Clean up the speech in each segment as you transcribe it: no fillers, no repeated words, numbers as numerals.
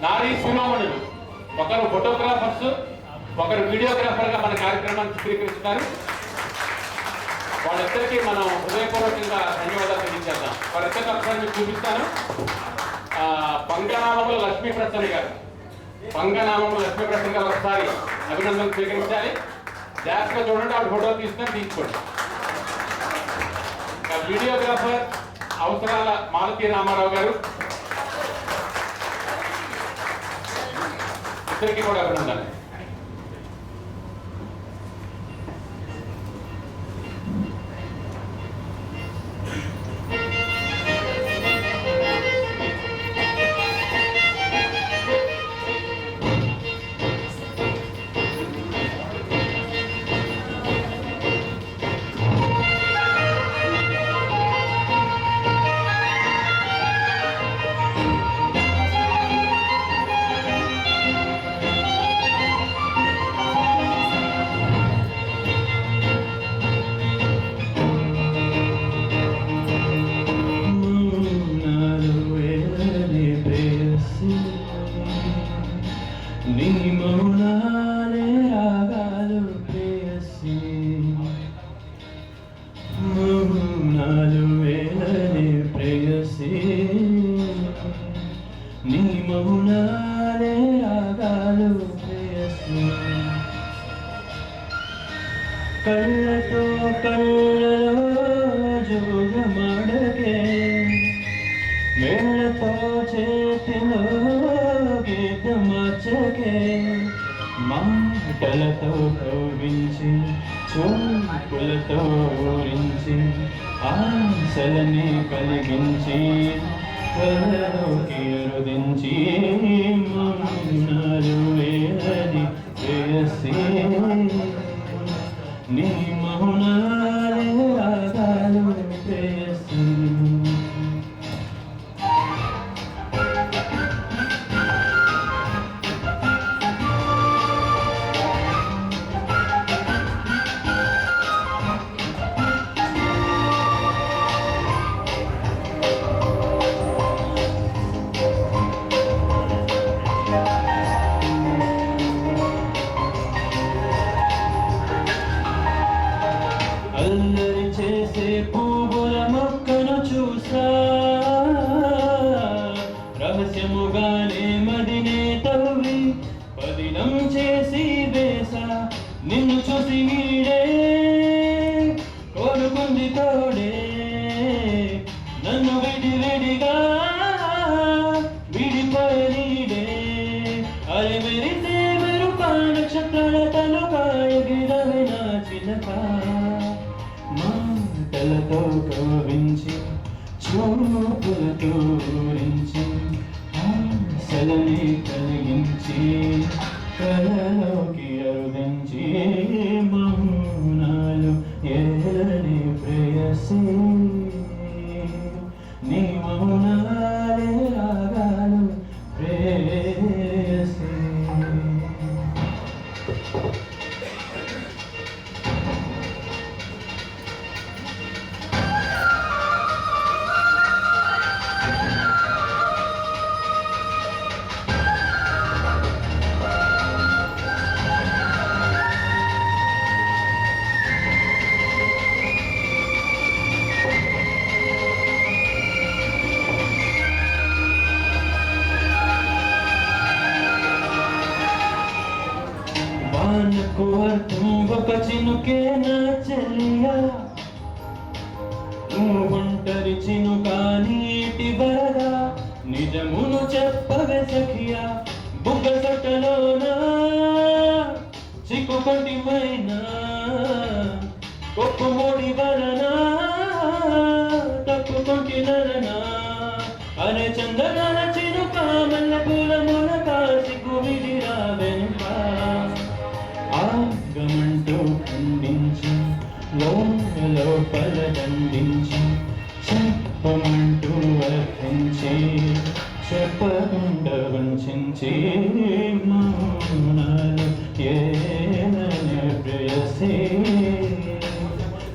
నారీ శిరోమణులు, ఒకరు ఫోటోగ్రాఫర్స్, ఒకరు వీడియోగ్రాఫర్గా మన కార్యక్రమాన్ని చిత్రీకరిస్తున్నారు. వాళ్ళిద్దరికీ మనం హృదయపూర్వకంగా ధన్యవాదాలు తెలియజేద్దాం. వారిద్దరిని ఒకసారి మీకు చూపిస్తాను. పంగనామంలో లక్ష్మీ ప్రసన్న గారు, పంగనామంలో లక్ష్మీ ప్రసన్న గారు ఒకసారి అభినందనలు స్వీకరించాలి. జాగ్రత్తగా చూడండి, ఆవిడ ఫోటో తీసుకోండి. వీడియోగ్రాఫర్ అవసరాల మాలతీ రామారావు గారు, ఇద్దరికి కూడా అభినందనలు. కళ్ళతో కళ్ళలో జోగమాడకే, మేళతో చేతిలో గీత మార్చకే, మాటలతో కవ్వించి చూపులతో ఊరించి ఆశలని కలిగించి కలలోకి రుదించి మౌనాలు వేలని ప్రేయసి నీ మౌనాలే రాగాలు ప్రేయసి. అల్లరి చేసే పువ్వుల మొక్కను చూసా, రహస్యముగానే మదినే తవ్వి పదిలం చేసి వేసా, నిన్ను చూసి వీడే కోరుకుంది తోడే, నన్ను విడివిడిగా విడిపోయే నీడే, అరే మెరిసే మెరుపా నక్షత్రాల తలుపా ఎగిరవే నా చిలక, మాటలతో కవ్వించి చూపులతో ఊరించి ఆశలని కలిగించి కలలోకి అరుదించి మౌనాలు ఏలని ప్రేయసి నీ మౌనాలే రాగాలు ప్రేయసి. వానకు అర్థం ఒక చినుకే నా చెల్లియా, నువ్వు ఒంటరి చినుక నీటి వరదా, నిజమును చెప్పవే సఖియా, బుగ్గ సొట్టలోనా చిక్కుకొంటిమైనా కొప్పు మోడి వలనా తప్పుకొంటి నరనా, అరే చందనాల చినుక మల్ల పూల మొలక సిగ్గు విడిరా వెనుక, ఆగమంటూ ఖండించి లోపల దండించి చెప్పమంటూ అర్థించి చెప్పకుండా వంచించి మౌనాలు ఏనని ప్రేయసి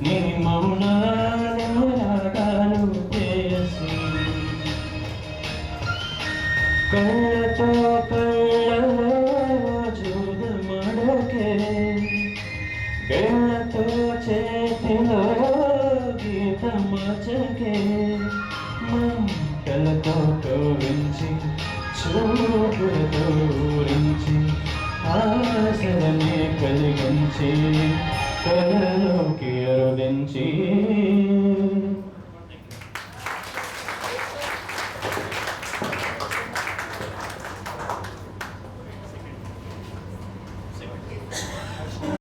నీ మౌనాలు రాగాలు ప్రేయసి. కళ్ళతో కళ్ళలో చూడమడకే వేళ్ళతో చేతిలో గీత మచకే మంటలతో కవించి చూపులతో ఊరించి ఆశలని కలిగించి కలలోకి అరుదించి